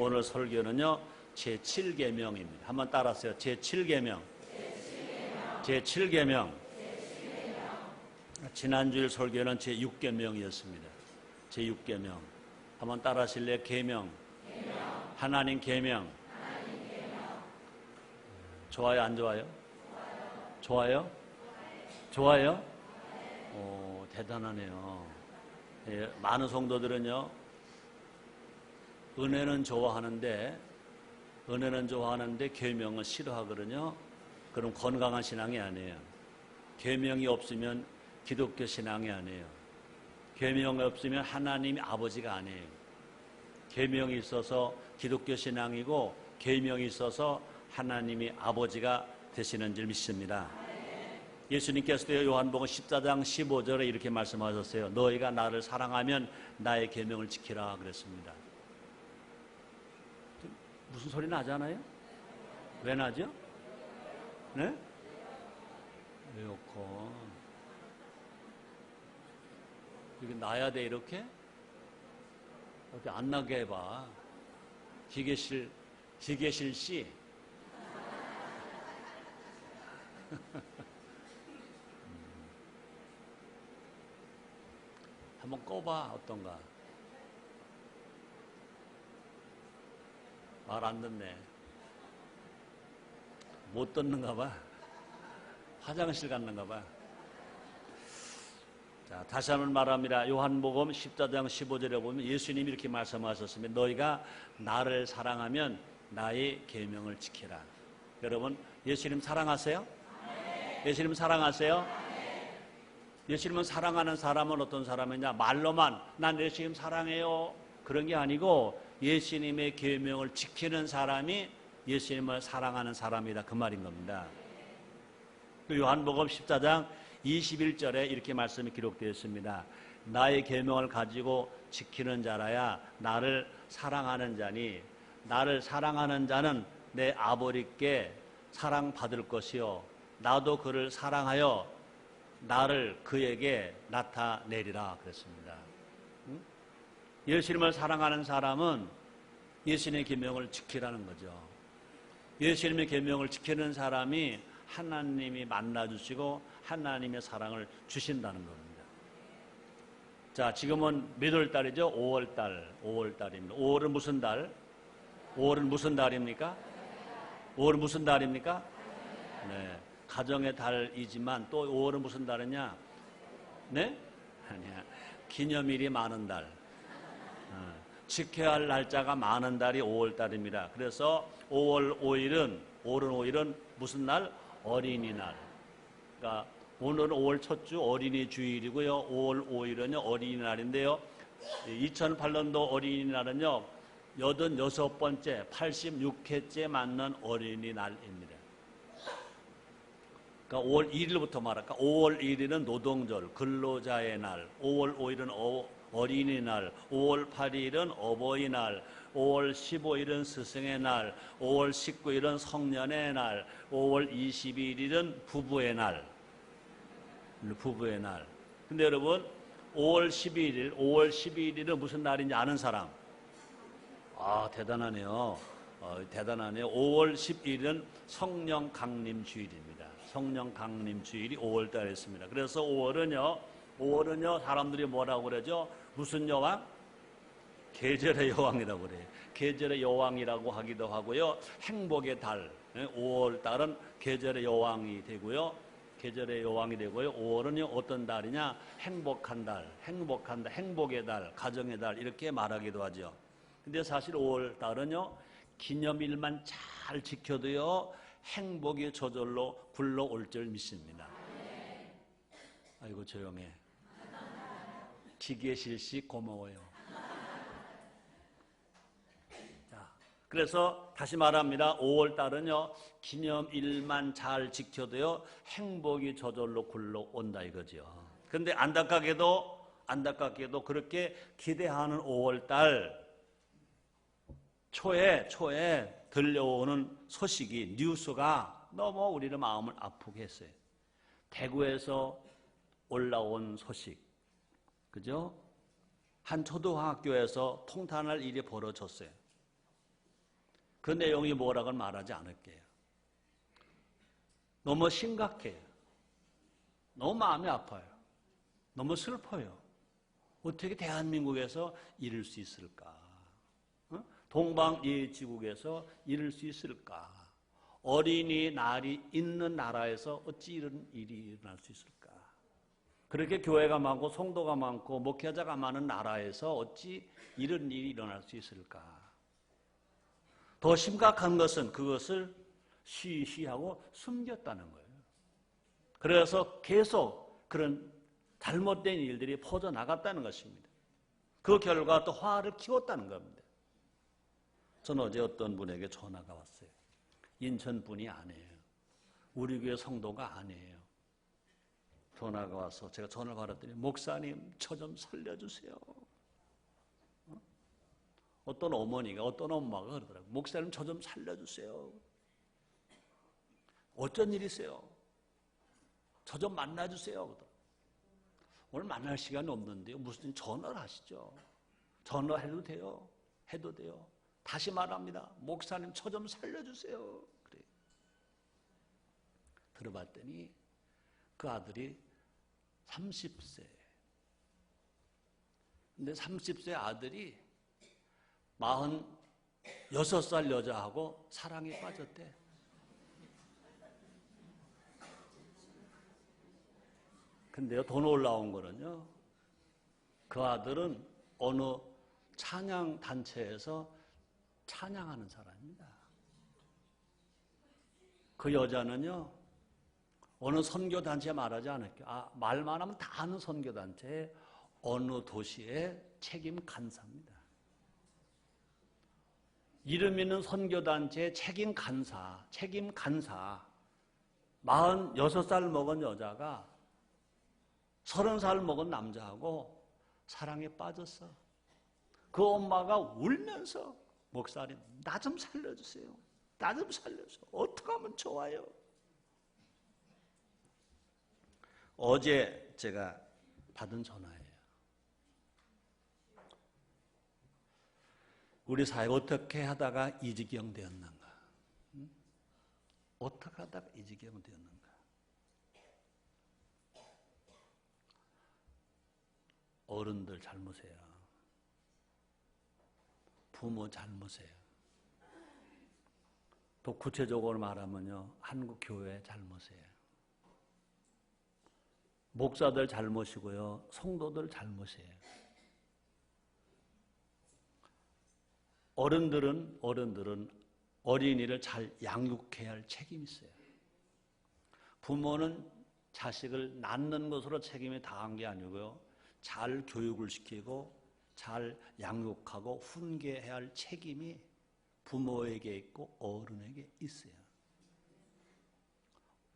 오늘 설교는요, 제7계명입니다. 한번 따라하세요. 제7계명. 제7계명. 지난주일 설교는 제6계명이었습니다. 제6계명. 한번 따라하실래요? 계명. 하나님 계명. 좋아요, 안 좋아요? 좋아요? 좋아요? 오, 대단하네요. 예, 많은 성도들은요, 은혜는 좋아하는데 계명을 싫어하거든요. 그럼 건강한 신앙이 아니에요. 계명이 없으면 기독교 신앙이 아니에요. 계명이 없으면 하나님이 아버지가 아니에요. 계명이 있어서 기독교 신앙이고, 계명이 있어서 하나님이 아버지가 되시는 줄 믿습니다. 예수님께서도 요한복음 14장 15절에 이렇게 말씀하셨어요. 너희가 나를 사랑하면 나의 계명을 지키라 그랬습니다. 무슨 소리 나잖아요? 왜 나죠? 네? 에어컨. 이게 나야 돼, 이렇게? 어떻게 안 나게 해봐. 기계실 씨. 한번 꺼봐, 어떤가. 말 안 듣네. 못 듣는가 봐. 화장실 갔는가 봐. 자, 다시 한번 말합니다. 요한복음 14장 15절에 보면 예수님이 이렇게 말씀하셨습니다. 너희가 나를 사랑하면 나의 계명을 지키라. 여러분, 예수님 사랑하세요? 네. 예수님 사랑하세요? 네. 예수님은 사랑하는 사람은 어떤 사람이냐? 말로만 난 예수님 사랑해요. 그런 게 아니고 예수님의 계명을 지키는 사람이 예수님을 사랑하는 사람이다. 그 말인 겁니다. 요한복음 14장 21절에 이렇게 말씀이 기록되어 있습니다. 나의 계명을 가지고 지키는 자라야 나를 사랑하는 자니, 나를 사랑하는 자는 내 아버지께 사랑받을 것이요 나도 그를 사랑하여 나를 그에게 나타내리라 그랬습니다. 예수님을 사랑하는 사람은 예수님의 계명을 지키라는 거죠. 예수님의 계명을 지키는 사람이 하나님이 만나주시고 하나님의 사랑을 주신다는 겁니다. 자, 지금은 몇 월달이죠? 5월달입니다. 5월은 무슨 달? 5월은 무슨 달입니까? 5월은 무슨 달입니까? 네, 가정의 달이지만 또 5월은 무슨 달이냐? 네? 아니야. 기념일이 많은 달. 지켜야 할 날짜가 많은 달이 5월달입니다. 그래서 5월 5일은 무슨 날? 어린이날. 그러니까 오늘은 5월 첫 주 어린이 주일이고요. 5월 5일은요 어린이날인데요. 2008년도 어린이날은요 86번째 86회째 맞는 어린이날입니다. 그러니까 5월 1일부터 말할까? 5월 1일은 노동절, 근로자의 날. 5월 5일은 어린이날, 5월 8일은 어버이날, 5월 15일은 스승의 날, 5월 19일은 성년의 날, 5월 22일은 부부의 날. 부부의 날. 근데 여러분, 5월 12일은 무슨 날인지 아는 사람? 아, 대단하네요. 대단하네요. 5월 12일은 성령 강림 주일입니다. 성령 강림 주일이 5월 달에 있습니다. 그래서 5월은요, 사람들이 뭐라고 그러죠? 무슨 여왕? 계절의 여왕이라고 그래요. 계절의 여왕이라고 하기도 하고요. 행복의 달. 5월 달은 계절의 여왕이 되고요. 계절의 여왕이 되고요. 5월은요, 어떤 달이냐? 행복한 달, 행복의 달, 가정의 달, 이렇게 말하기도 하죠. 근데 사실 5월 달은요, 기념일만 잘 지켜도요, 행복이 저절로 굴러올 줄 믿습니다. 아이고, 조용해. 기계실 씨 고마워요. 자, 그래서 다시 말합니다. 5월 달은요, 기념일만 잘 지켜도요, 행복이 저절로 굴러온다 이거죠. 그런데 안타깝게도 그렇게 기대하는 5월 달 초에 들려오는 소식이, 뉴스가 너무 우리의 마음을 아프게 했어요. 대구에서 올라온 소식. 그죠? 한 초등학교에서 통탄할 일이 벌어졌어요. 그 내용이 뭐라고는 말하지 않을게요. 너무 심각해요. 너무 마음이 아파요. 너무 슬퍼요. 어떻게 대한민국에서 이럴 수 있을까? 동방예지국에서 이럴 수 있을까? 어린이날이 있는 나라에서 어찌 이런 일이 일어날 수 있을까? 그렇게 교회가 많고 성도가 많고 목회자가 많은 나라에서 어찌 이런 일이 일어날 수 있을까? 더 심각한 것은 그것을 시시하고 숨겼다는 거예요. 그래서 계속 그런 잘못된 일들이 퍼져나갔다는 것입니다. 그 결과 또 화를 키웠다는 겁니다. 저는 어제 어떤 분에게 전화가 왔어요. 인천 분이 아니에요. 우리 교회 성도가 아니에요. 전화가 와서 제가 전화를 받았더니 목사님 저 좀 살려주세요. 어떤 어머니가 어떤 엄마가 그러더라고요. 목사님 저 좀 살려주세요. 어쩐 일이세요? 저 좀 만나주세요. 오늘 만날 시간이 없는데요. 무슨 전화를 하시죠. 전화해도 돼요. 해도 돼요. 다시 말합니다. 목사님 저 좀 살려주세요. 그래요. 들어봤더니 그 아들이 30세. 근데 30세 아들이 46살 여자하고 사랑에 빠졌대. 근데요, 더 놀라운 거는요, 그 아들은 어느 찬양 단체에서 찬양하는 사람입니다. 그 여자는요, 어느 선교단체 말하지 않을게요. 말만 하면 다 아는 선교단체의 어느 도시의 책임 간사입니다. 이름 있는 선교단체의 책임 간사, 46살 먹은 여자가 30살 먹은 남자하고 사랑에 빠졌어. 그 엄마가 울면서 목사님 나 좀 살려주세요. 나 좀 살려주세요. 어떻게 하면 좋아요? 어제 제가 받은 전화예요. 우리 사회 어떻게 하다가 이 지경 되었는가? 어떻게 하다가 이 지경 되었는가? 어른들 잘못이에요. 부모 잘못이에요. 또 구체적으로 말하면요, 한국 교회 잘못이에요. 목사들 잘못이고요, 성도들 잘못이에요. 어른들은 어린이를 잘 양육해야 할 책임이 있어요. 부모는 자식을 낳는 것으로 책임이 다한 게 아니고요, 잘 교육을 시키고 잘 양육하고 훈계해야 할 책임이 부모에게 있고 어른에게 있어요.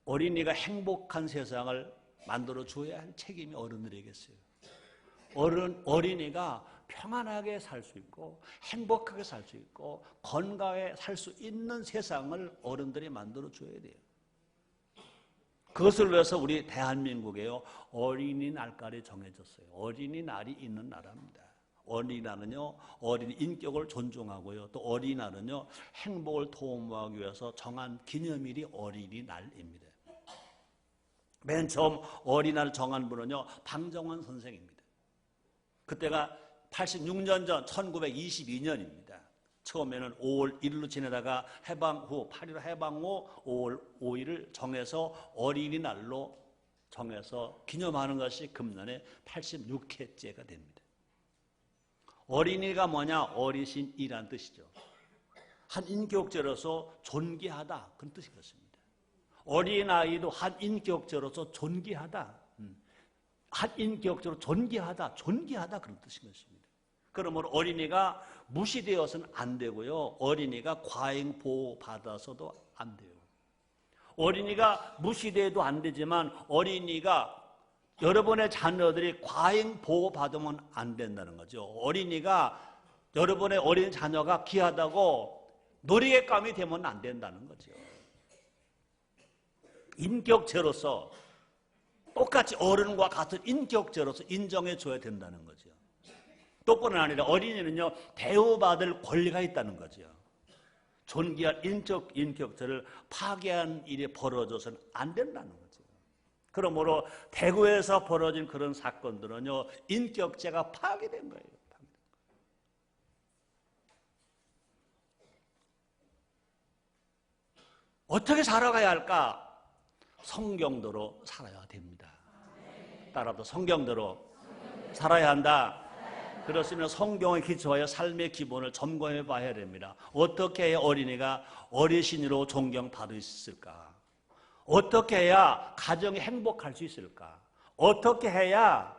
어린이가 행복한 세상을 만들어 줘야 할 책임이 어른들에게 있어요. 어린이가 평안하게 살 수 있고 행복하게 살 수 있고 건강하게 살 수 있는 세상을 어른들이 만들어 줘야 돼요. 그것을 위해서 우리 대한민국에요, 어린이날까지 정해졌어요. 어린이날이 있는 나라입니다. 어린이날은요, 어린이 인격을 존중하고요, 또 어린이날은요, 행복을 도모하기 위해서 정한 기념일이 어린이날입니다. 맨 처음 어린이날 정한 분은요, 방정환 선생입니다. 그때가 86년 전 1922년입니다. 처음에는 5월 1일로 지내다가 해방 후 8.15 해방 후 5월 5일을 정해서 어린이날로 정해서 기념하는 것이 금년에 86회째가 됩니다. 어린이가 뭐냐? 어리신이란 뜻이죠. 한 인격체로서 존귀하다, 그런 뜻인 것입니다. 어린아이도 한 인격체로서 존귀하다, 한 인격체로 존귀하다 그런 뜻인 것입니다. 그러므로 어린이가 무시되어서는 안 되고요, 어린이가 과잉 보호받아서도 안 돼요. 어린이가 무시돼도 안 되지만 어린이가 여러분의 자녀들이 과잉 보호받으면 안 된다는 거죠. 어린이가 여러분의 어린 자녀가 귀하다고 놀이개감이 되면 안 된다는 거죠. 인격체로서 똑같이 어른과 같은 인격체로서 인정해 줘야 된다는 거죠. 또뿐만 아니라 어린이는요, 대우받을 권리가 있다는 거죠. 존귀한 인적 인격체를 파괴한 일이 벌어져서는 안 된다는 거죠. 그러므로 대구에서 벌어진 그런 사건들은요, 인격체가 파괴된 거예요. 어떻게 살아가야 할까? 성경대로 살아야 됩니다. 따라서 성경대로 살아야 한다. 그렇으면 성경에 기초하여 삶의 기본을 점검해 봐야 됩니다. 어떻게 해야 어린이가 어르신으로 존경받을 수 있을까? 어떻게 해야 가정이 행복할 수 있을까? 어떻게 해야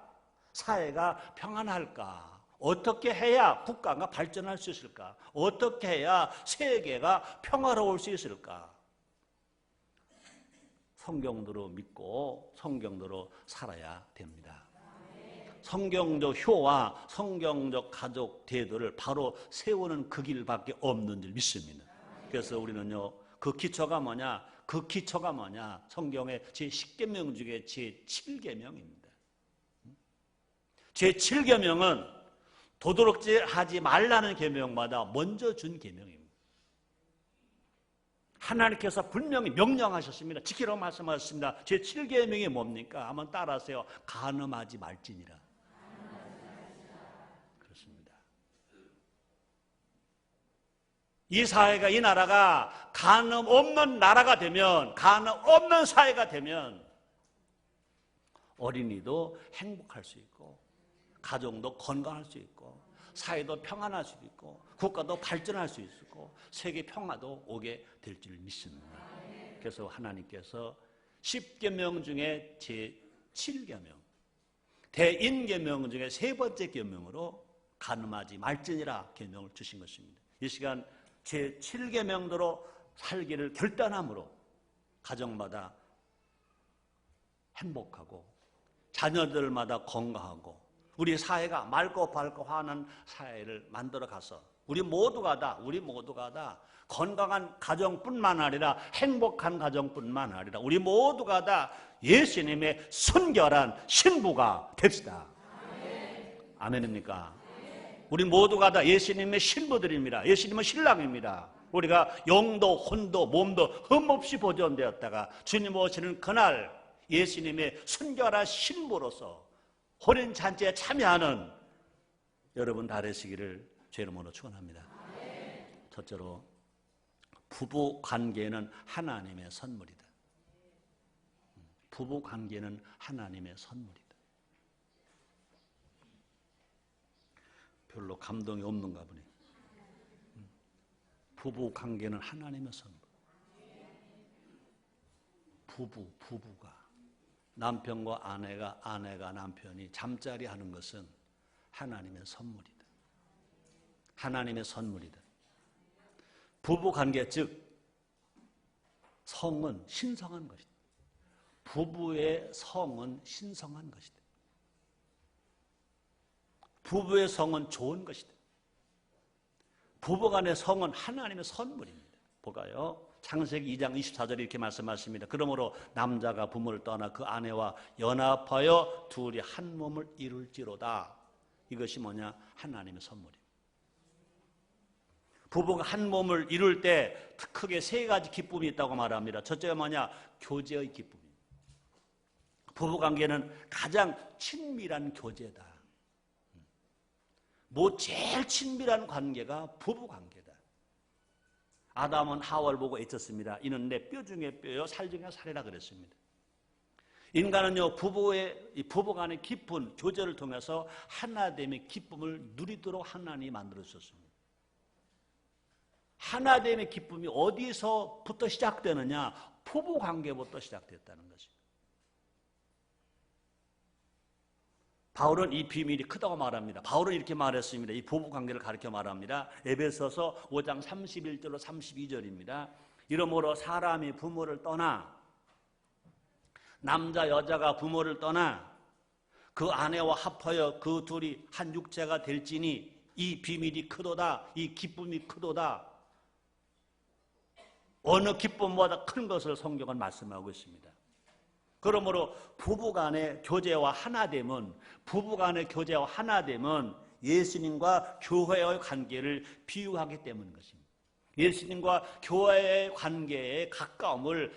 사회가 평안할까? 어떻게 해야 국가가 발전할 수 있을까? 어떻게 해야 세계가 평화로울 수 있을까? 성경대로 믿고 성경대로 살아야 됩니다. 성경적 효와 성경적 가족 대도를 바로 세우는 그 길밖에 없는 줄 믿습니다. 그래서 우리는요, 그 기초가 뭐냐? 그 기초가 뭐냐? 성경의 제10계명 중에 제7계명입니다. 제7계명은 도둑질 하지 말라는 계명마다 먼저 준 계명입니다. 하나님께서 분명히 명령하셨습니다. 지키라고 말씀하셨습니다. 제7계명이 뭡니까? 한번 따라하세요. 간음하지 말지니라. 그렇습니다. 이 사회가, 이 나라가 간음 없는 나라가 되면, 간음 없는 사회가 되면 어린이도 행복할 수 있고 가정도 건강할 수 있고 사회도 평안할 수도 있고 국가도 발전할 수 있고 세계 평화도 오게 될 줄 믿습니다. 그래서 하나님께서 10계명 중에 제7계명, 대인계명 중에 세 번째 계명으로 간음하지 말지니라 계명을 주신 것입니다. 이 시간 제7계명대로 살기를 결단함으로 가정마다 행복하고 자녀들마다 건강하고 우리 사회가 맑고 밝고 환한 사회를 만들어 가서 우리 모두가 다 건강한 가정뿐만 아니라 행복한 가정뿐만 아니라 우리 모두가 다 예수님의 순결한 신부가 됩시다. 아멘입니까? 우리 모두가 다 예수님의 신부들입니다. 예수님은 신랑입니다. 우리가 영도 혼도 몸도 흠없이 보존되었다가 주님 오시는 그날 예수님의 순결한 신부로서 혼인 잔치에 참여하는 여러분 다 되시기를 주 이름으로 축원합니다. 첫째로 부부 관계는 하나님의 선물이다. 부부 관계는 하나님의 선물이다. 별로 감동이 없는가 보네. 부부 관계는 하나님의 선물. 부부가 남편과 아내가 남편이 잠자리 하는 것은 하나님의 선물이다. 하나님의 선물이다. 부부관계 즉 성은 신성한 것이다. 부부의 성은 신성한 것이다. 부부의 성은 좋은 것이다. 부부간의 성은 하나님의 선물입니다. 볼까요? 창세기 2장 24절에 이렇게 말씀하십니다. 그러므로 남자가 부모를 떠나 그 아내와 연합하여 둘이 한 몸을 이룰지로다. 이것이 뭐냐? 하나님의 선물입니다. 부부가 한 몸을 이룰 때 크게 세 가지 기쁨이 있다고 말합니다. 첫째가 뭐냐? 교제의 기쁨입니다. 부부관계는 가장 친밀한 교제다. 제일 친밀한 관계가 부부관계다. 아담은 하와를 보고 애썼습니다. 이는 내 뼈 중에 뼈요 살 중에 살이라 그랬습니다. 인간은요 부부간의 깊은 교제를 통해서 하나됨의 기쁨을 누리도록 하나님이 만들어주셨습니다. 하나됨의 기쁨이 어디서부터 시작되느냐? 부부관계부터 시작됐다는 것입니다. 바울은 이 비밀이 크다고 말합니다. 바울은 이렇게 말했습니다. 이 부부관계를 가르쳐 말합니다. 에베소서 5장 31절로 32절입니다. 이러므로 사람이 부모를 떠나 남자 여자가 부모를 떠나 그 아내와 합하여 그 둘이 한 육체가 될지니 이 비밀이 크도다. 이 기쁨이 크도다. 어느 기쁨보다 큰 것을 성경은 말씀하고 있습니다. 그러므로 부부간의 교제와 하나됨은 예수님과 교회의 관계를 비유하기 때문인 것입니다. 예수님과 교회의 관계의 가까움을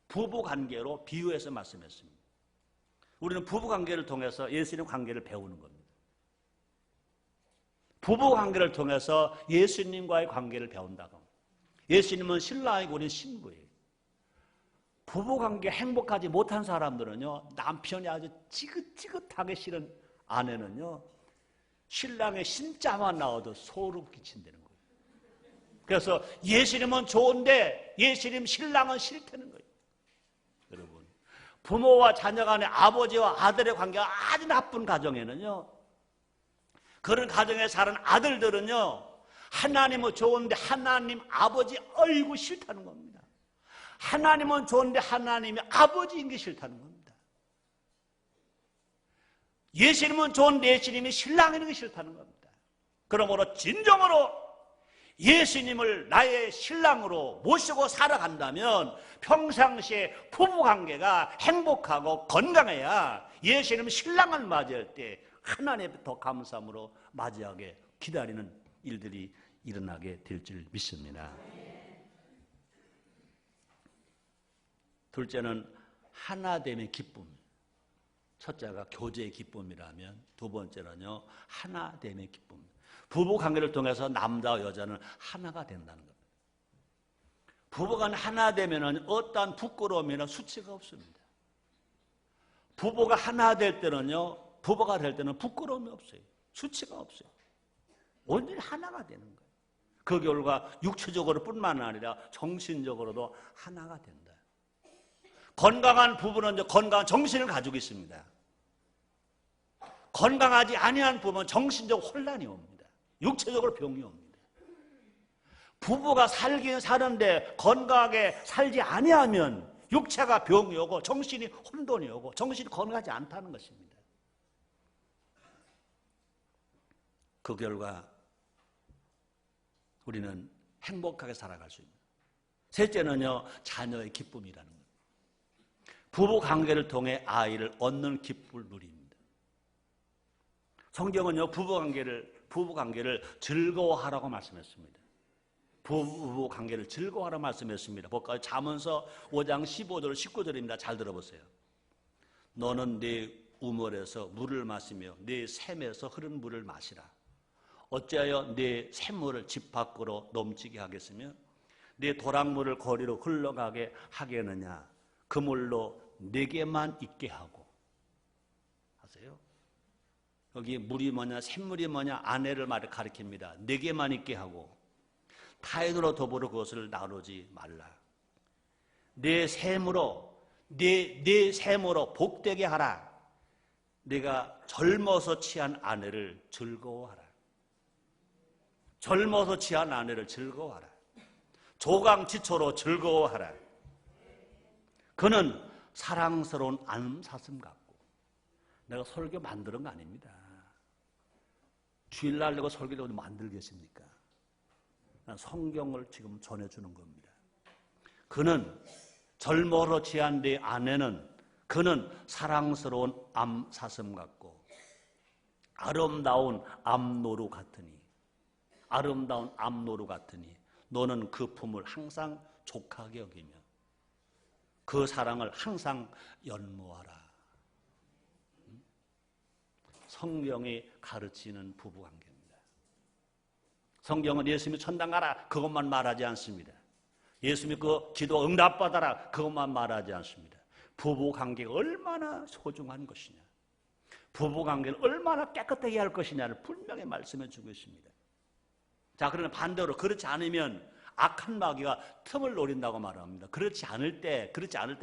부부 관계로 비유해서 말씀했습니다. 우리는 부부 관계를 통해서 예수님 관계를 배우는 겁니다. 부부 관계를 통해서 예수님과의 관계를 배운다고. 예수님은 신랑이고 우리는 신부예요. 부부 관계 행복하지 못한 사람들은요, 남편이 아주 지긋지긋하게 싫은 아내는요, 신랑의 신자만 나와도 소름 끼친다는 거예요. 그래서 예수님은 좋은데 예수님 신랑은 싫다는 거예요. 여러분, 부모와 자녀 간의 아버지와 아들의 관계가 아주 나쁜 가정에는요, 그런 가정에 사는 아들들은요, 하나님은 좋은데 하나님 아버지 어이구 싫다는 겁니다. 하나님은 좋은데 하나님이 아버지인 게 싫다는 겁니다. 예수님은 좋은데 예수님이 신랑인 게 싫다는 겁니다. 그러므로 진정으로 예수님을 나의 신랑으로 모시고 살아간다면 평상시에 부부관계가 행복하고 건강해야 예수님 신랑을 맞이할 때 하나님의 더 감사함으로 맞이하게 기다리는 일들이 일어나게 될 줄 믿습니다. 둘째는 하나됨의 기쁨. 첫째가 교제의 기쁨이라면 두 번째는요, 하나됨의 기쁨. 부부 관계를 통해서 남자와 여자는 하나가 된다는 겁니다. 부부가 하나 되면은 어떠한 부끄러움이나 수치가 없습니다. 부부가 하나 될 때는요, 부부가 될 때는 부끄러움이 없어요. 수치가 없어요. 온전히 하나가 되는 거예요. 그 결과 육체적으로 뿐만 아니라 정신적으로도 하나가 된다. 건강한 부부는 건강한 정신을 가지고 있습니다. 건강하지 아니한 부부는 정신적 혼란이 옵니다. 육체적으로 병이 옵니다. 부부가 살긴 사는데 건강하게 살지 아니하면 육체가 병이 오고 정신이 혼돈이 오고 정신이 건강하지 않다는 것입니다. 그 결과 우리는 행복하게 살아갈 수 있는. 셋째는요, 자녀의 기쁨이라는 겁니다. 부부 관계를 통해 아이를 얻는 기쁨을 누립니다. 성경은요, 부부 관계를 즐거워하라고 말씀했습니다. 부부 관계를 즐거워하라고 말씀했습니다. 볼까요? 잠언서 5장 15절 19절입니다. 잘 들어보세요. 너는 네 우물에서 물을 마시며 네 샘에서 흐른 물을 마시라. 어찌하여 네 샘물을 집 밖으로 넘치게 하겠으며 네 도랑물을 거리로 흘러가게 하겠느냐. 그 물로 네게만 있게 하고. 아세요? 여기 물이 뭐냐, 샘물이 뭐냐, 아내를 가리킵니다. 네게만 있게 하고 타인으로 더불어 그것을 나누지 말라. 내 샘으로 내 샘으로 복되게 하라. 내가 젊어서 취한 아내를 즐거워하라. 젊어서 취한 아내를 즐거워하라. 조강지초로 즐거워하라. 그는 사랑스러운 안사슴 같고. 내가 설교 만드는 거 아닙니다. 주일날 내가 설교를 만들겠습니까? 성경을 지금 전해주는 겁니다. 그는 젊어서 취한 내 아내는 그는 사랑스러운 암사슴 같고 아름다운 암노루 같으니 아름다운 암노루 같으니 너는 그 품을 항상 족하게 여기며 그 사랑을 항상 연모하라. 성경이 가르치는 부부관계입니다. 성경은 예수님이 천당 가라 그것만 말하지 않습니다. 예수님이 그 기도 응답받아라 그것만 말하지 않습니다. 부부관계가 얼마나 소중한 것이냐, 부부관계를 얼마나 깨끗하게 할 것이냐를 분명히 말씀해 주고 있습니다. 자, 그러나 반대로 그렇지 않으면 악한 마귀가 틈을 노린다고 말합니다. 그렇지 않을 때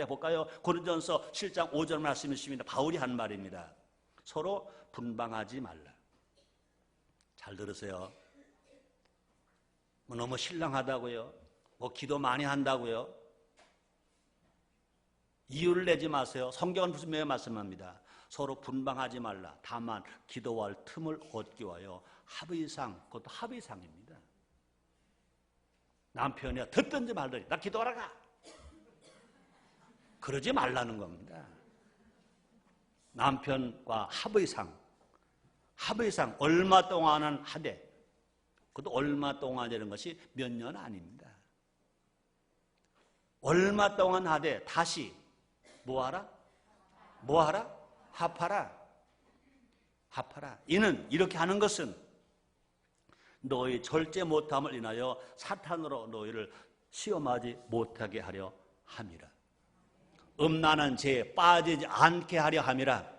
볼까요? 고린도전서 7장 5절 말씀이 있습니다. 바울이 한 말입니다. 서로 분방하지 말라. 잘 들으세요. 뭐 너무 신랑하다고요? 뭐 기도 많이 한다고요? 이유를 내지 마세요. 성경은 분명히 말씀합니다. 서로 분방하지 말라. 다만 기도할 틈을 얻기 위하여 합의상, 그것도 합의상입니다. 남편이 듣든지 말든지 나 기도하러 가. 그러지 말라는 겁니다. 남편과 합의상 얼마 동안은 하되 그것도 얼마 동안이라는 것이 몇 년 아닙니다. 얼마 동안 하되 다시 뭐하라? 뭐하라? 합하라. 합하라. 이는 이렇게 하는 것은 너희 절제 못함을 인하여 사탄으로 너희를 시험하지 못하게 하려 함이라. 음란한 죄에 빠지지 않게 하려 함이라.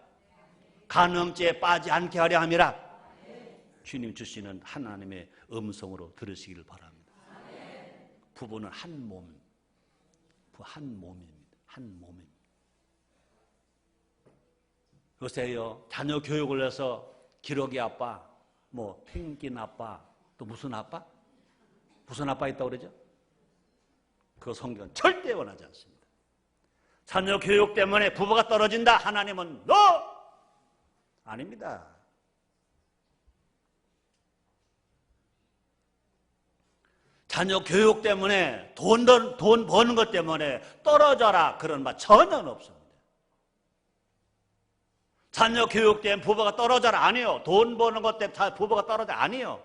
간음죄에 빠지지 않게 하려 함이라. 주님 주시는 하나님의 음성으로 들으시기를 바랍니다. 부부는 한 몸입니다. 한 몸입니다. 요새요, 자녀 교육을 해서 기러기 아빠, 뭐 펭귄 아빠, 또 무슨 아빠? 무슨 아빠 있다고 그러죠? 그 성경은 절대 원하지 않습니다. 자녀 교육 때문에 부부가 떨어진다. 하나님은 너! 아닙니다. 자녀 교육 때문에 돈 버는 것 때문에 떨어져라. 그런 말 전혀 없습니다. 자녀 교육 때문에 부부가 떨어져라. 아니요. 돈 버는 것 때문에 부부가 떨어져. 아니요.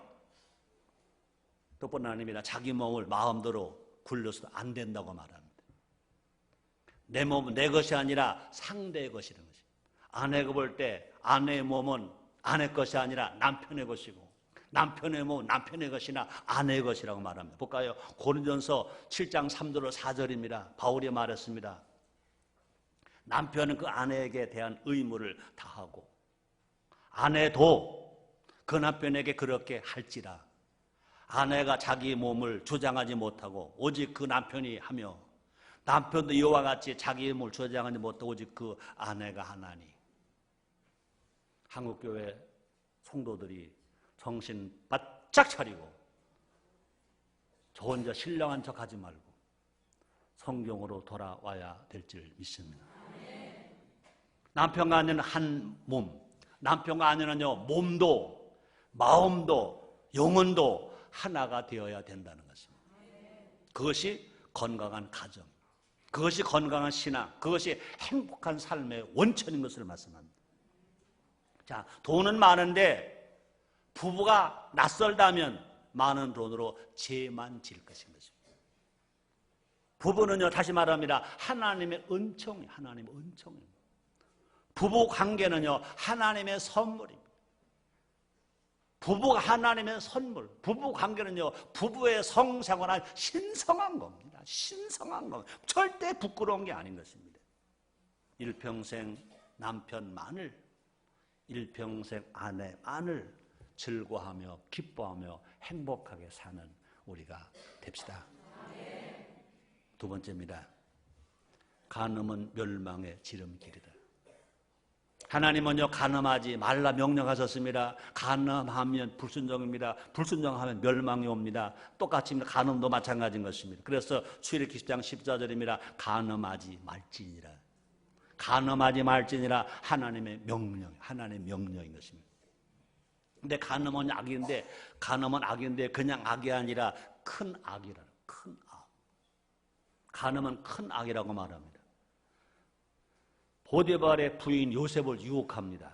그뿐 아닙니다. 자기 몸을 마음대로 굴려서도 안 된다고 말합니다. 내 몸은 내 것이 아니라 상대의 것이라는 것입니다. 아내가 볼 때 아내의 몸은 아내 것이 아니라 남편의 것이고 남편의 몸은 남편의 것이나 아내의 것이라고 말합니다. 볼까요? 고린도전서 7장 3절 4절입니다. 바울이 말했습니다. 남편은 그 아내에게 대한 의무를 다하고 아내도 그 남편에게 그렇게 할지라. 아내가 자기 몸을 주장하지 못하고 오직 그 남편이 하며 남편도 이와 같이 자기 몸을 주장하지 못하고 오직 그 아내가 하나니. 한국교회 성도들이 정신 바짝 차리고 저 혼자 신령한 척 하지 말고 성경으로 돌아와야 될 줄 믿습니다. 남편과 아내는 한 몸, 남편과 아내는요 몸도 마음도 영혼도 하나가 되어야 된다는 것입니다. 그것이 건강한 가정, 그것이 건강한 신앙, 그것이 행복한 삶의 원천인 것을 말씀합니다. 자, 돈은 많은데 부부가 낯설다면 많은 돈으로 죄만 질 것인 것입니다. 부부는요, 다시 말합니다. 하나님의 은총이에요. 하나님의 은총입니다. 부부 관계는요, 하나님의 선물입니다. 부부가 하나님의 선물. 부부 관계는요, 부부의 성생활은 신성한 겁니다. 신성한 겁니다. 절대 부끄러운 게 아닌 것입니다. 일평생 남편만을, 일평생 아내만을 즐거워하며 기뻐하며 행복하게 사는 우리가 됩시다. 두 번째입니다. 간음은 멸망의 지름길이다. 하나님은요, 간음하지 말라 명령하셨습니다. 간음하면 불순종입니다. 불순종하면 멸망이 옵니다. 똑같이 간음도 마찬가지인 것입니다. 그래서 출애굽기 10장 14절입니다. 간음하지 말지니라. 간음하지 말지니라. 하나님의 명령인 것입니다. 근데 간음은 악인데 그냥 악이 아니라 큰 악이라는, 큰 악. 간음은 큰 악이라고 말합니다. 보디발의 부인 요셉을 유혹합니다.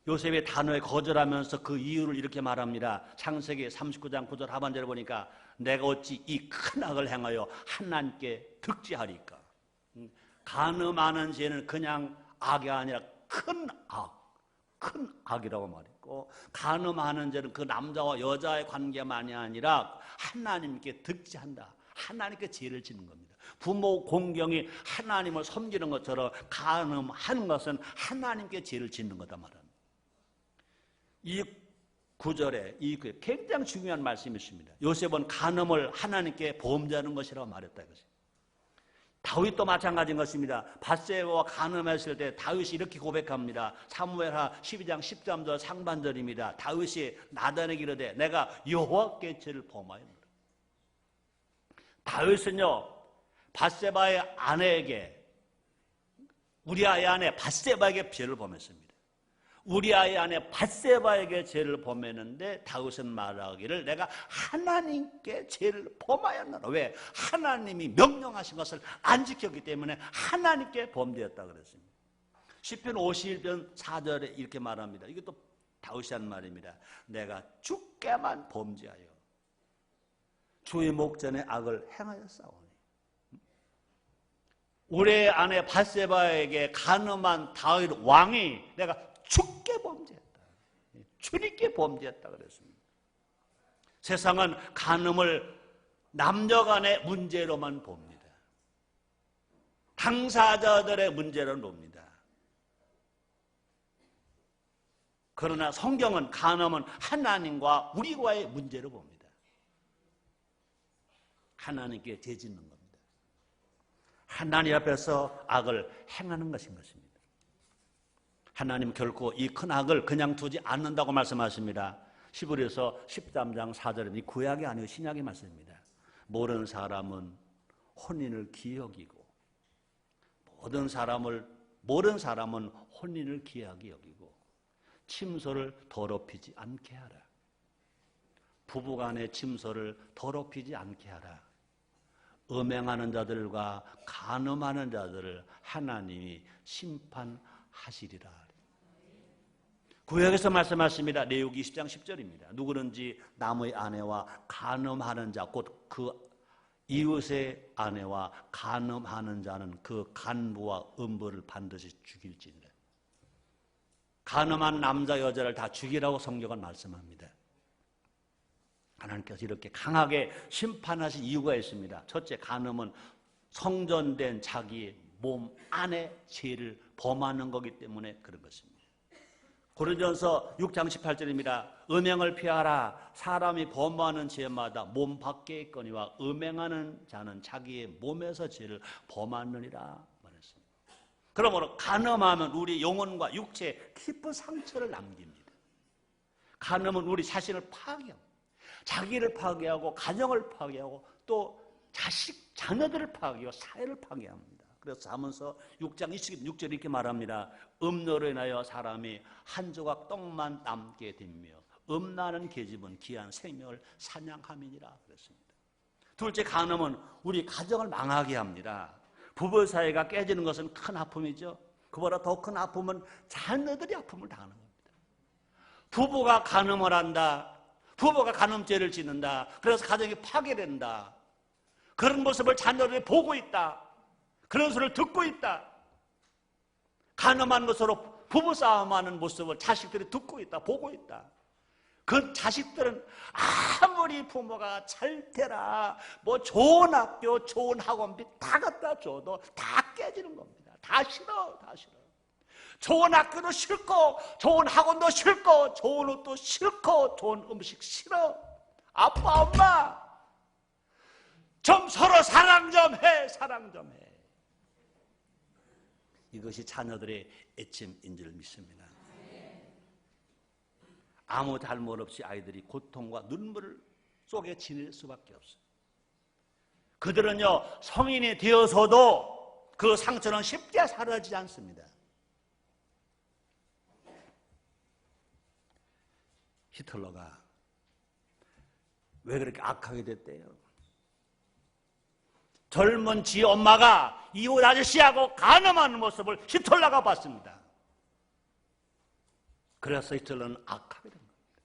요셉의 단어에 거절하면서 그 이유를 이렇게 말합니다. 창세기 39장 9절 하반절에 보니까 내가 어찌 이 큰 악을 행하여 하나님께 득지하리까. 간음하는 죄는 그냥 악이 아니라 큰 악이라고 말했고, 간음하는 죄는 그 남자와 여자의 관계만이 아니라 하나님께 득지한다. 하나님께 죄를 지는 겁니다. 부모 공경이 하나님을 섬기는 것처럼 간음하는 것은 하나님께 죄를 짓는 거다 말합니다. 이 구절에 굉장히 중요한 말씀이 있습니다. 요셉은 간음을 하나님께 범죄하는 것이라고 말했다 이것이. 다윗도 마찬가지인 것입니다. 밧세바와 간음했을 때 다윗이 이렇게 고백합니다. 사무엘하 12장 13절 상반절입니다. 다윗이 나단에게 이르되 내가 여호와께 죄를 범하였노라. 다윗은요, 밧세바의 아내에게, 우리아의 아내 밧세바에게 죄를 범했습니다. 우리아의 아내 밧세바에게 죄를 범했는데 다윗은 말하기를 내가 하나님께 죄를 범하였노라. 왜? 하나님이 명령하신 것을 안 지켰기 때문에 하나님께 범죄했다 그랬습니다. 시편 51편 4절에 이렇게 말합니다. 이것도 다윗이 한 말입니다. 내가 주께만 범죄하여 주의 목전에 악을 행하였사오니. 우리 아내 밧세바에게 간음한 다윗 왕이 내가 죽게 범죄했다, 주님께 범죄했다 그랬습니다. 세상은 간음을 남녀 간의 문제로만 봅니다. 당사자들의 문제로 봅니다. 그러나 성경은 간음은 하나님과 우리와의 문제로 봅니다. 하나님께 죄짓는 겁니다. 하나님 앞에서 악을 행하는 것인 것입니다. 하나님 결코 이 큰 악을 그냥 두지 않는다고 말씀하십니다. 히브리서 13장 4절에 이 구약이 아니고 신약의 말씀입니다. 모든 사람은 혼인을 기여기고 모든 사람은 혼인을 귀하게 여기고 침소를 더럽히지 않게 하라. 부부간의 침소를 더럽히지 않게 하라. 음행하는 자들과 간음하는 자들을 하나님이 심판하시리라. 구약에서 말씀하십니다. 레위기 20장 10절입니다. 누구든지 남의 아내와 간음하는 자, 곧 그 이웃의 아내와 간음하는 자는 그 간부와 음부를 반드시 죽일지니라. 간음한 남자 여자를 다 죽이라고 성경은 말씀합니다. 하나님께서 이렇게 강하게 심판하신 이유가 있습니다. 첫째, 간음은 성전된 자기 몸 안에 죄를 범하는 거기 때문에 그런 것입니다. 고린도전서 6장 18절입니다. 음행을 피하라. 사람이 범하는 죄마다 몸 밖에 있거니와 음행하는 자는 자기의 몸에서 죄를 범하느니라 말했습니다. 그러므로 간음하면 우리 영혼과 육체에 깊은 상처를 남깁니다. 간음은 우리 자신을 파괴합니다. 자기를 파괴하고 가정을 파괴하고 또 자녀들을 파괴하고 사회를 파괴합니다. 그래서 잠언서 6장 26절에 이렇게 말합니다. 음노로 인하여 사람이 한 조각 떡만 남게 되며 음란한 계집은 귀한 생명을 사냥함이니라 그랬습니다. 둘째, 간음은 우리 가정을 망하게 합니다. 부부 사이가 깨지는 것은 큰 아픔이죠. 그보다 더 큰 아픔은 자녀들이 아픔을 당하는 겁니다. 부부가 간음을 한다. 부부가 간음죄를 짓는다. 그래서 가정이 파괴된다. 그런 모습을 자녀들이 보고 있다. 그런 소리를 듣고 있다. 간음한 것으로 부부싸움하는 모습을 자식들이 듣고 있다. 보고 있다. 그 자식들은 아무리 부모가 잘 되라, 뭐 좋은 학교, 좋은 학원비 다 갖다 줘도 다 깨지는 겁니다. 다 싫어, 다 싫어. 좋은 학교도 싫고, 좋은 학원도 싫고, 좋은 옷도 싫고, 좋은 음식 싫어. 아빠, 엄마, 좀 서로 사랑 좀 해, 사랑 좀 해. 이것이 자녀들의 애침인 줄 믿습니다. 아무 잘못 없이 아이들이 고통과 눈물 속에 지낼 수밖에 없어요. 그들은요, 성인이 되어서도 그 상처는 쉽게 사라지지 않습니다. 히틀러가 왜 그렇게 악하게 됐대요? 젊은 지 엄마가 이웃 아저씨하고 간음하는 모습을 히틀러가 봤습니다. 그래서 히틀러는 악하게 된 겁니다.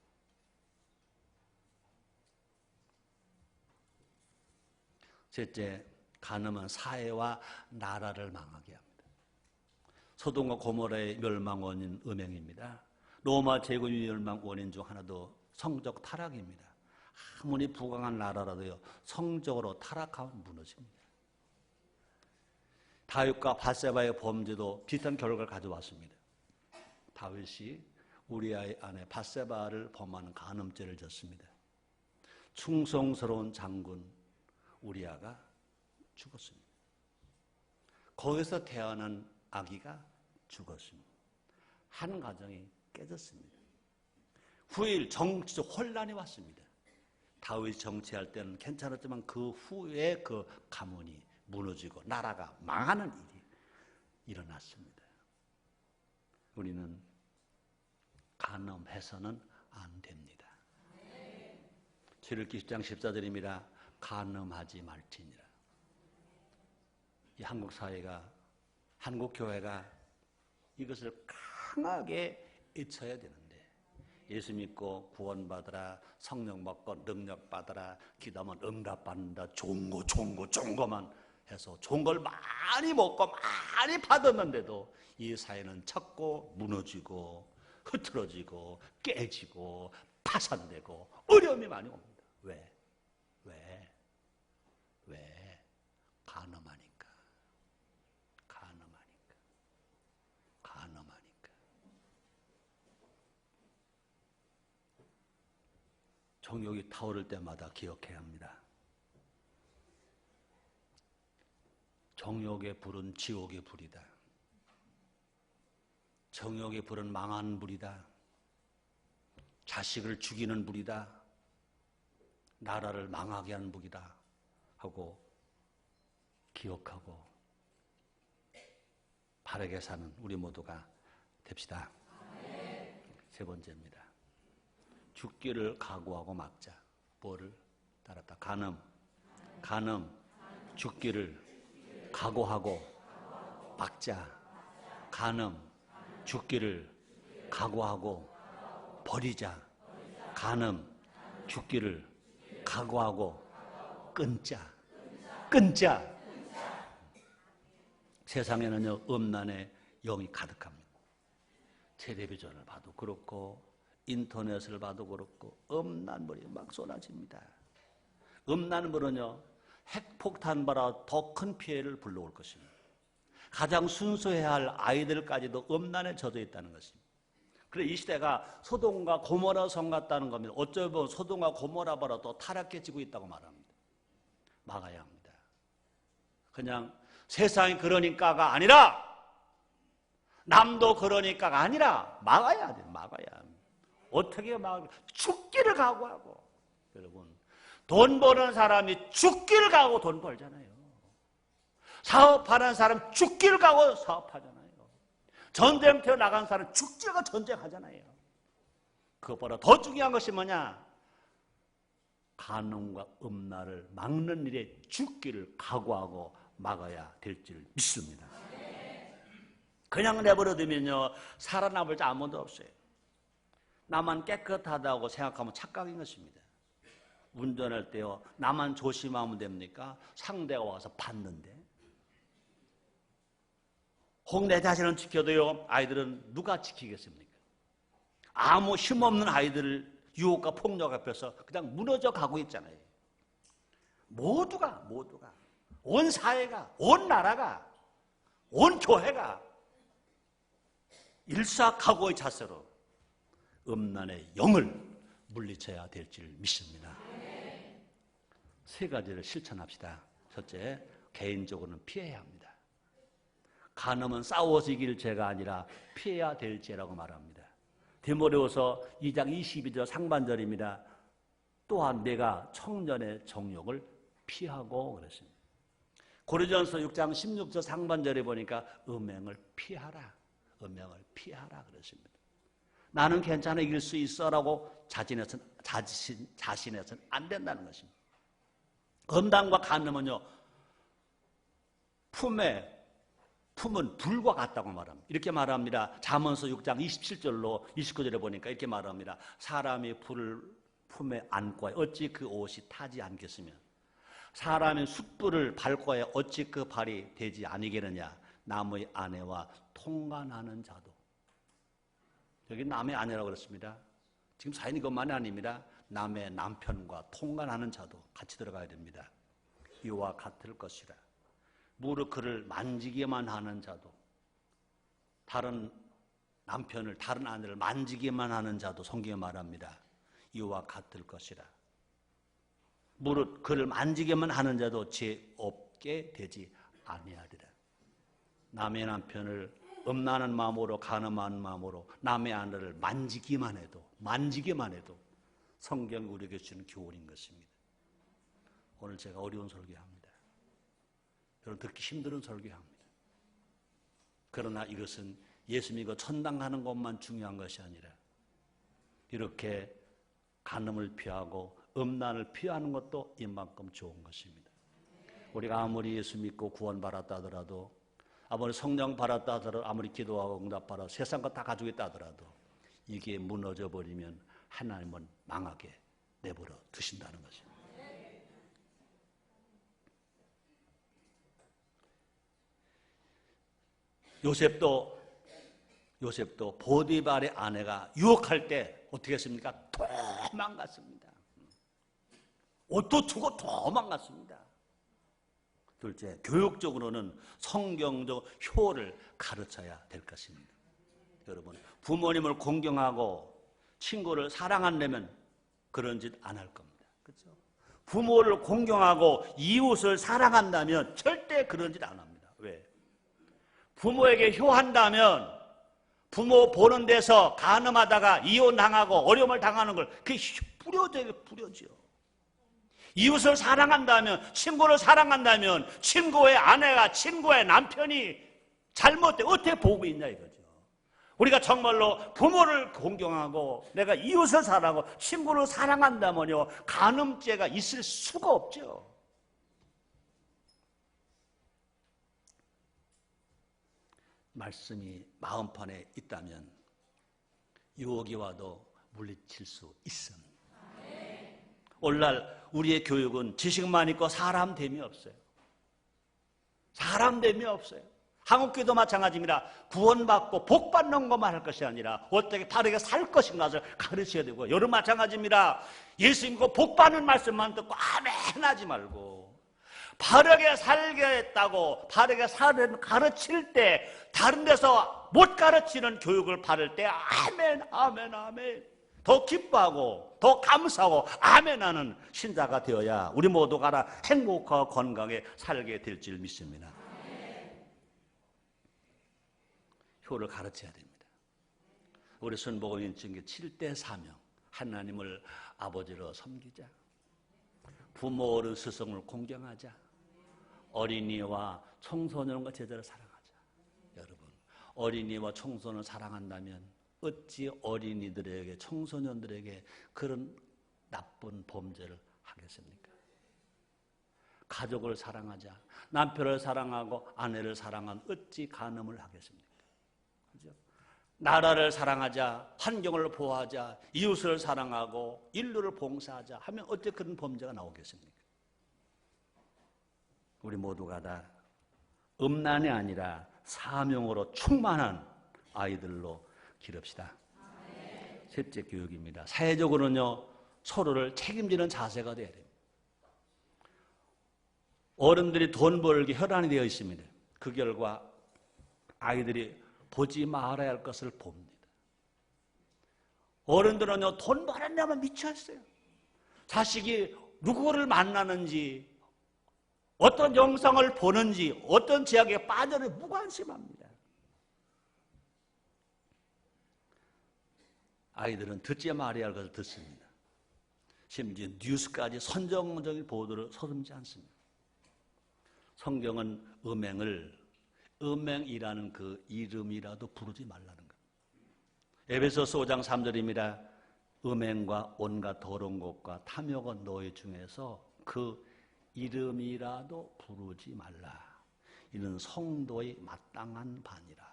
셋째, 간음은 사회와 나라를 망하게 합니다. 소돔과 고모라의 멸망 원인 음행입니다. 로마 제국의 멸망 원인 중 하나도 성적 타락입니다. 아무리 부강한 나라라도요, 성적으로 타락하면 무너집니다. 다윗과 밧세바의 범죄도 비슷한 결과를 가져왔습니다. 다윗이 우리아의 아내 밧세바를 범하는 간음죄를 졌습니다. 충성스러운 장군 우리아가 죽었습니다. 거기서 태어난 아기가 죽었습니다. 한 가정이 깨졌습니다. 후일 정치적 혼란이 왔습니다. 다윗이 정치할 때는 괜찮았지만 그 후에 그 가문이 무너지고 나라가 망하는 일이 일어났습니다. 우리는 간음해서는 안 됩니다. 출애굽기 10장 14절입니다. 간음하지 말지니라. 이 한국 사회가, 한국 교회가 이것을 강하게 외쳐야 되는데 예수 믿고 구원받으라, 성령 받고 능력 받으라, 기도하면 응답받는다, 좋은 거만 해서 좋은 걸 많이 먹고 많이 받았는데도 이 사회는 척고 무너지고 흐트러지고 깨지고 파산되고 어려움이 많이 옵니다. 왜? 가늠하니까. 정욕이 타오를 때마다 기억해야 합니다. 정욕의 불은 지옥의 불이다. 정욕의 불은 망한 불이다. 자식을 죽이는 불이다. 나라를 망하게 하는 불이다 하고 기억하고 바르게 사는 우리 모두가 됩시다. 세 번째입니다. 죽기를 각오하고 막자. 뭐를 따랐다? 간음. 죽기를 각오하고 막자. 간음. 죽기를 각오하고 버리자. 간음. 죽기를 각오하고 끊자. 세상에는요, 음란의 영이 가득합니다. 텔레비전을 봐도 그렇고 인터넷을 봐도 그렇고 음란물이 막 쏟아집니다. 음란물은요, 핵폭탄보다 더 큰 피해를 불러올 것입니다. 가장 순수해야 할 아이들까지도 음란에 젖어 있다는 것입니다. 그래서 이 시대가 소돔과 고모라 성 같다는 겁니다. 어쩌면 소돔과 고모라보다 더 타락해지고 있다고 말합니다. 막아야 합니다. 그냥 세상이 그러니까가 아니라, 남도 그러니까가 아니라 막아야 돼요. 막아야 합니다. 어떻게 막을까? 죽기를 각오하고. 여러분, 돈 버는 사람이 죽기를 각오하고 돈 벌잖아요. 사업하는 사람 죽기를 각오하고 사업하잖아요. 전쟁터에 나간 사람 죽기가 전쟁하잖아요. 그것보다 더 중요한 것이 뭐냐? 간음과 음란을 막는 일에 죽기를 각오하고 막아야 될 줄 믿습니다. 그냥 내버려두면요, 살아남을 자 아무도 없어요. 나만 깨끗하다고 생각하면 착각인 것입니다. 운전할 때요, 나만 조심하면 됩니까? 상대가 와서 봤는데. 혹 내 자신은 지켜도요, 아이들은 누가 지키겠습니까? 아무 힘없는 아이들을 유혹과 폭력 앞에서 그냥 무너져 가고 있잖아요. 모두가 온 사회가, 온 나라가, 온 교회가 일사각오의 자세로 음란의 영을 물리쳐야 될 줄 믿습니다. 세 가지를 실천합시다. 첫째, 개인적으로는 피해야 합니다. 간음은 싸워서 이길 죄가 아니라 피해야 될 죄라고 말합니다. 디모데후서 2장 22절 상반절입니다. 또한 내가 청년의 정욕을 피하고 그랬습니다. 고린도전서 6장 16절 상반절에 보니까 음행을 피하라 그랬습니다. 나는 괜찮아, 이길 수 있어라고 자신해서는 안 된다는 것입니다. 음란과 간음은요, 품은 불과 같다고 말합니다. 이렇게 말합니다. 잠언서 6장 27절로 29절에 보니까 이렇게 말합니다. 사람이 불을 품에 안고 어찌 그 옷이 타지 않겠으며, 사람이 숯불을 밟고 어찌 그 발이 되지 아니겠느냐. 남의 아내와 통간하는 자도. 여기 남의 아내라고 그랬습니다. 지금 사연이 그것만이 아닙니다. 남의 남편과 통간하는 자도 같이 들어가야 됩니다. 이와 같을 것이라. 무릇 그를 만지기만 하는 자도, 다른 남편을, 다른 아내를 만지기만 하는 자도 성경에 말합니다. 이와 같을 것이라. 무릇 그를 만지기만 하는 자도 죄 없게 되지 아니하리라. 남의 남편을 음란한 마음으로, 간음한 마음으로 남의 아내를 만지기만 해도 성경이 우리에게 주는 교훈인 것입니다. 오늘 제가 어려운 설교합니다. 여러분, 듣기 힘든 설교합니다. 그러나 이것은 예수 믿고 천당 가는 것만 중요한 것이 아니라 이렇게 간음을 피하고 음란을 피하는 것도 이만큼 좋은 것입니다. 우리가 아무리 예수 믿고 구원받았다 하더라도, 아무리 성령 받았다 하더라도, 아무리 기도하고 응답받아 세상 것 다 가지고 있다 하더라도 이게 무너져 버리면 하나님은 망하게 내버려 두신다는 것입니다. 요셉도 보디발의 아내가 유혹할 때 어떻게 했습니까? 도망갔습니다. 옷도 주고 도망갔습니다. 둘째, 교육적으로는 성경적 효를 가르쳐야 될 것입니다. 여러분, 부모님을 공경하고 친구를 사랑한다면 그런 짓 안 할 겁니다. 그렇죠? 부모를 공경하고 이웃을 사랑한다면 절대 그런 짓 안 합니다. 왜? 부모에게 효한다면 부모 보는 데서 간음하다가 이혼당하고 어려움을 당하는 걸 그게 뿌려져. 이웃을 사랑한다면, 친구를 사랑한다면 친구의 아내가, 친구의 남편이 잘못돼 어떻게 보고 있냐 이거죠. 우리가 정말로 부모를 공경하고 내가 이웃을 사랑하고 친구를 사랑한다면요, 간음죄가 있을 수가 없죠. 말씀이 마음판에 있다면 유혹이 와도 물리칠 수 있습니다. 오늘날 우리의 교육은 지식만 있고 사람됨이 없어요. 사람됨이 없어요. 한국교도 마찬가지입니다. 구원받고 복받는 것만 할 것이 아니라 어떻게 바르게 살 것인가를 가르쳐야 되고, 여러분 마찬가지입니다. 예수 믿고 복받는 말씀만 듣고 아멘 하지 말고 바르게 살겠다고 바르게 살을 가르칠 때 다른 데서 못 가르치는 교육을 받을 때 아멘 아멘 아멘 더 기뻐하고 더 감사하고 아멘하는 신자가 되어야 우리 모두가 다 행복하고 건강하게 살게 될 줄 믿습니다. 효를 가르쳐야 됩니다. 우리 순복음인 증기 7대 사명, 하나님을 아버지로 섬기자, 부모 어른 스승을 공경하자, 어린이와 청소년과 제자를 사랑하자. 여러분, 어린이와 청소년을 사랑한다면 어찌 어린이들에게, 청소년들에게 그런 나쁜 범죄를 하겠습니까? 가족을 사랑하자, 남편을 사랑하고 아내를 사랑한 어찌 간음을 하겠습니까? 그죠? 나라를 사랑하자, 환경을 보호하자, 이웃을 사랑하고 인류를 봉사하자 하면 어째 그런 범죄가 나오겠습니까? 우리 모두가 다 음란이 아니라 사명으로 충만한 아이들로 기릅시다. 셋째 교육입니다. 사회적으로는요, 서로를 책임지는 자세가 돼야 됩니다. 어른들이 돈 벌기 혈안이 되어 있습니다. 그 결과 아이들이 보지 말아야 할 것을 봅니다. 어른들은요, 돈 벌었냐면 미쳤어요. 자식이 누구를 만나는지, 어떤 영상을 보는지, 어떤 제약에 빠져는 무관심합니다. 아이들은 듣지 말아야 할 것을 듣습니다. 심지어 뉴스까지 선정적인 보도를 서슴지 않습니다. 성경은 음행이라는 그 이름이라도 부르지 말라는 것. 에베소서 5장 3절입니다. 음행과 온갖 더러운 것과 탐욕은 너희 중에서 그 이름이라도 부르지 말라. 이는 성도의 마땅한 반이라.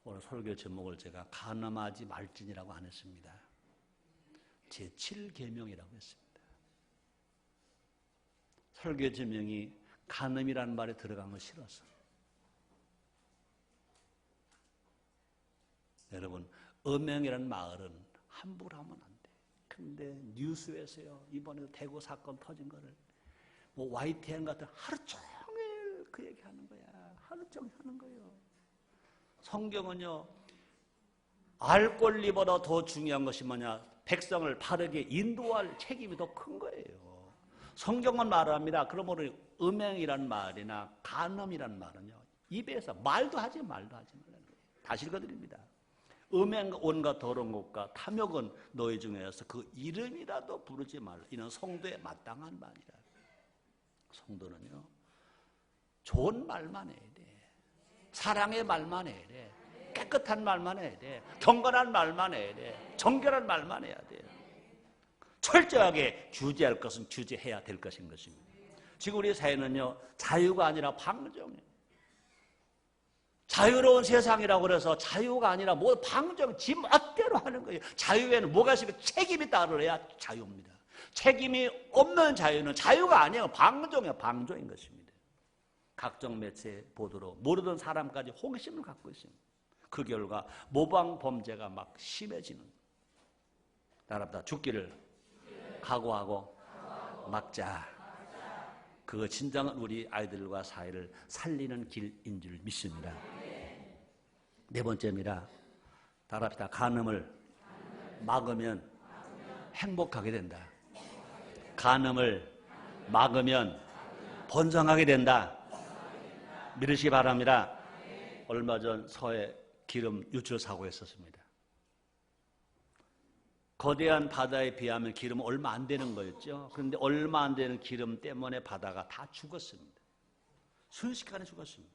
오늘 설교 제목을 제가 간음하지 말지니라고 안 했습니다. 제7계명이라고 했습니다. 설교 제목이 간음이라는 말에 들어간 거 싫어서. 여러분, 음행이라는 말은 함부로 하면 안 돼. 근데 뉴스에서요, 이번에 대구 사건 터진 거를 뭐 YTN 같은 하루 종일 그 얘기하는 거야. 하루 종일 하는 거예요. 성경은요, 알 권리보다 더 중요한 것이 뭐냐? 백성을 바르게 인도할 책임이 더 큰 거예요. 성경은 말합니다. 그러므로 음행이란 말이나 간음이란 말은요, 입에서 말도 하지 말라는 거예요. 다시 읽어드립니다. 음행 온갖 더러운 것과 탐욕은 너희 중에서 그 이름이라도 부르지 말라. 이는 성도의 마땅한 말이라. 성도는요, 좋은 말만 해야 돼. 사랑의 말만 해야 돼. 깨끗한 말만 해야 돼. 경건한 말만 해야 돼. 정결한 말만 해야 돼. 철저하게 규제할 것은 규제해야 될 것인 것입니다. 지금 우리 사회는요, 자유가 아니라 방종이에요. 자유로운 세상이라고 그래서 자유가 아니라 뭐 방정, 지 멋대로 하는 거예요. 자유에는 뭐가 있으면 책임이 따르야 자유입니다. 책임이 없는 자유는 자유가 아니에요. 방종이에요. 방종인 것입니다. 각종 매체 보도로 모르던 사람까지 호기심을 갖고 있습니다. 그 결과 모방 범죄가 막 심해지는, 나랍니다. 죽기를 각오하고 막자. 그거 진정한 우리 아이들과 사회를 살리는 길인 줄 믿습니다. 네 번째입니다. 따라합시다. 간음을 막으면 행복하게 된다. 간음을 막으면 번성하게 된다. 믿으시기 바랍니다. 얼마 전 서해 기름 유출 사고가 있었습니다. 거대한 바다에 비하면 기름은 얼마 안 되는 거였죠. 그런데 얼마 안 되는 기름 때문에 바다가 다 죽었습니다. 순식간에 죽었습니다.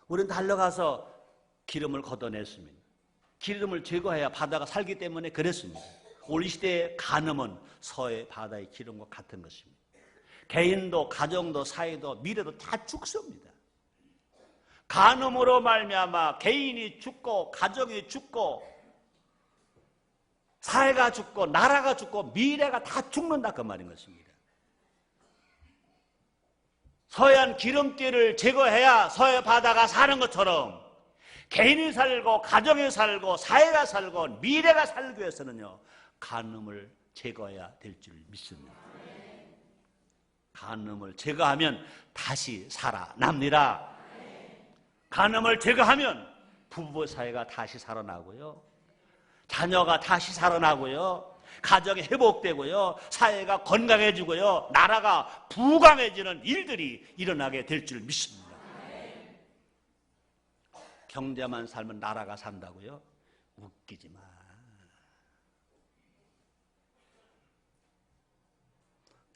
우리는 달려가서 기름을 걷어냈습니다. 기름을 제거해야 바다가 살기 때문에 그랬습니다. 우리 시대의 간음은 서해 바다의 기름과 같은 것입니다. 개인도 가정도 사회도 미래도 다 죽습니다. 간음으로 말미암아 개인이 죽고 가정이 죽고 사회가 죽고 나라가 죽고 미래가 다 죽는다 그 말인 것입니다. 서해안 기름띠를 제거해야 서해 바다가 사는 것처럼 개인이 살고 가정이 살고 사회가 살고 미래가 살기 위해서는요, 간음을 제거해야 될 줄 믿습니다. 간음을 제거하면 다시 살아납니다. 간음을 제거하면 부부 사이가 다시 살아나고요, 자녀가 다시 살아나고요, 가정이 회복되고요, 사회가 건강해지고요, 나라가 부강해지는 일들이 일어나게 될 줄 믿습니다. 경제만 살면 나라가 산다고요? 웃기지 마.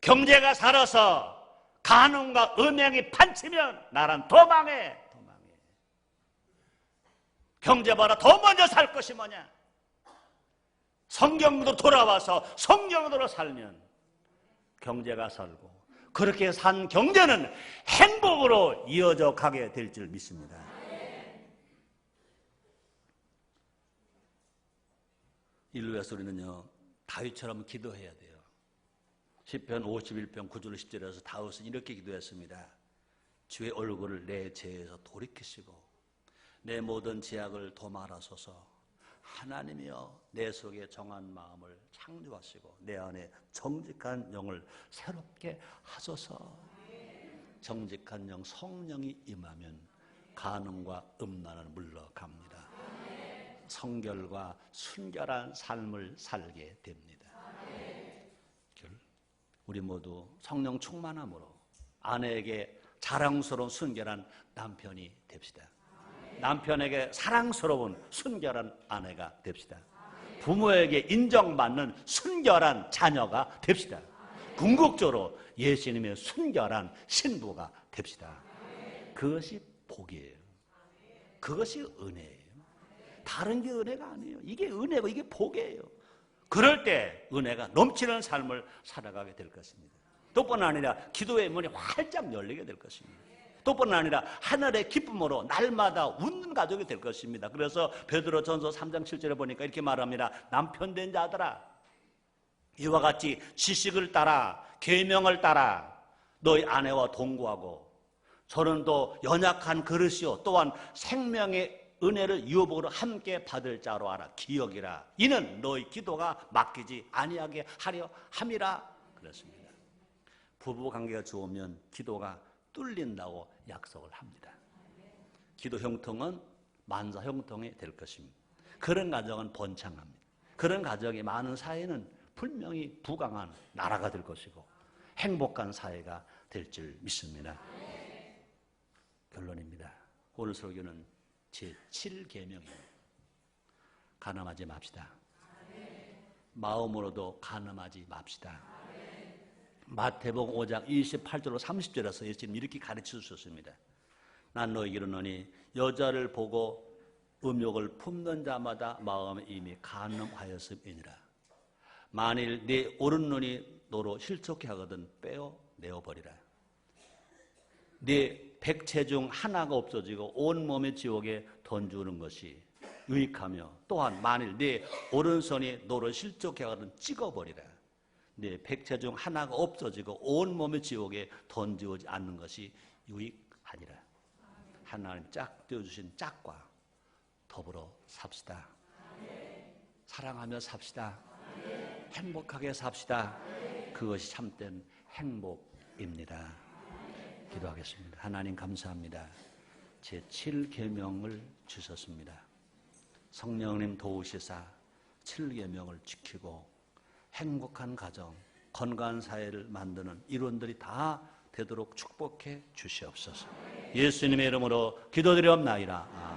경제가 살아서 간음과 음행이 판치면 나라는 더 망해. 경제 봐라, 더 먼저 살 것이 뭐냐? 성경으로 돌아와서 성경으로 살면 경제가 살고, 그렇게 산 경제는 행복으로 이어져 가게 될 줄 믿습니다. 이를 위해서 우리는요, 다윗처럼 기도해야 돼요. 시편 51편 9절 10절에서 다윗은 이렇게 기도했습니다. 주의 얼굴을 내 죄에서 돌이키시고 내 모든 죄악을 도말하소서. 하나님이여, 내 속에 정한 마음을 창조하시고 내 안에 정직한 영을 새롭게 하소서. 정직한 영, 성령이 임하면 간음과 음란은 물러갑니다. 성결과 순결한 삶을 살게 됩니다. 우리 모두 성령 충만함으로 아내에게 자랑스러운 순결한 남편이 됩시다. 남편에게 사랑스러운 순결한 아내가 됩시다. 부모에게 인정받는 순결한 자녀가 됩시다. 궁극적으로 예수님의 순결한 신부가 됩시다. 그것이 복이에요. 그것이 은혜예요. 다른 게 은혜가 아니에요. 이게 은혜고 이게 복이에요. 그럴 때 은혜가 넘치는 삶을 살아가게 될 것입니다. 또뿐 아니라 기도의 문이 활짝 열리게 될 것입니다. 또뿐 아니라 하늘의 기쁨으로 날마다 웃는 가족이 될 것입니다. 그래서 베드로전서 3장 7절에 보니까 이렇게 말합니다. 남편된 자들아, 이와 같이 지식을 따라 계명을 따라 너희 아내와 동거하고, 저는 또 연약한 그릇이요 또한 생명의 은혜를 유업으로 함께 받을 자로 알아 기억이라. 이는 너희 기도가 막히지 아니하게 하려 함이라 그랬습니다. 부부 관계가 좋으면 기도가 뚫린다고 약속을 합니다. 기도 형통은 만사 형통이 될 것입니다. 그런 가정은 번창합니다. 그런 가정이 많은 사회는 분명히 부강한 나라가 될 것이고 행복한 사회가 될 줄 믿습니다. 결론입니다. 오늘 설교는 제7계명입니다. 간음하지 맙시다. 마음으로도 간음하지 맙시다. 마태복음 5장 28절로 30절에서 예수님 이렇게 가르쳐 주셨습니다. 난 너희에게 이르노니 여자를 보고 음욕을 품는 자마다 마음에 이미 간음하였음이니라. 만일 네 오른눈이 너로 실족해 하거든 빼어 내어버리라. 네 백체 중 하나가 없어지고 온 몸의 지옥에 던주는 것이 유익하며, 또한 만일 네 오른손이 너를 실족해 가든 찍어버리라. 네 백체 중 하나가 없어지고 온 몸의 지옥에 던지지 않는 것이 유익하니라. 하나님 짝 떼어주신 짝과 더불어 삽시다. 사랑하며 삽시다. 행복하게 삽시다. 그것이 참된 행복입니다. 기도하겠습니다. 하나님 감사합니다. 제 7계명을 주셨습니다. 성령님 도우시사 7계명을 지키고 행복한 가정, 건강한 사회를 만드는 일원들이 다 되도록 축복해 주시옵소서. 예수님의 이름으로 기도드리옵나이다.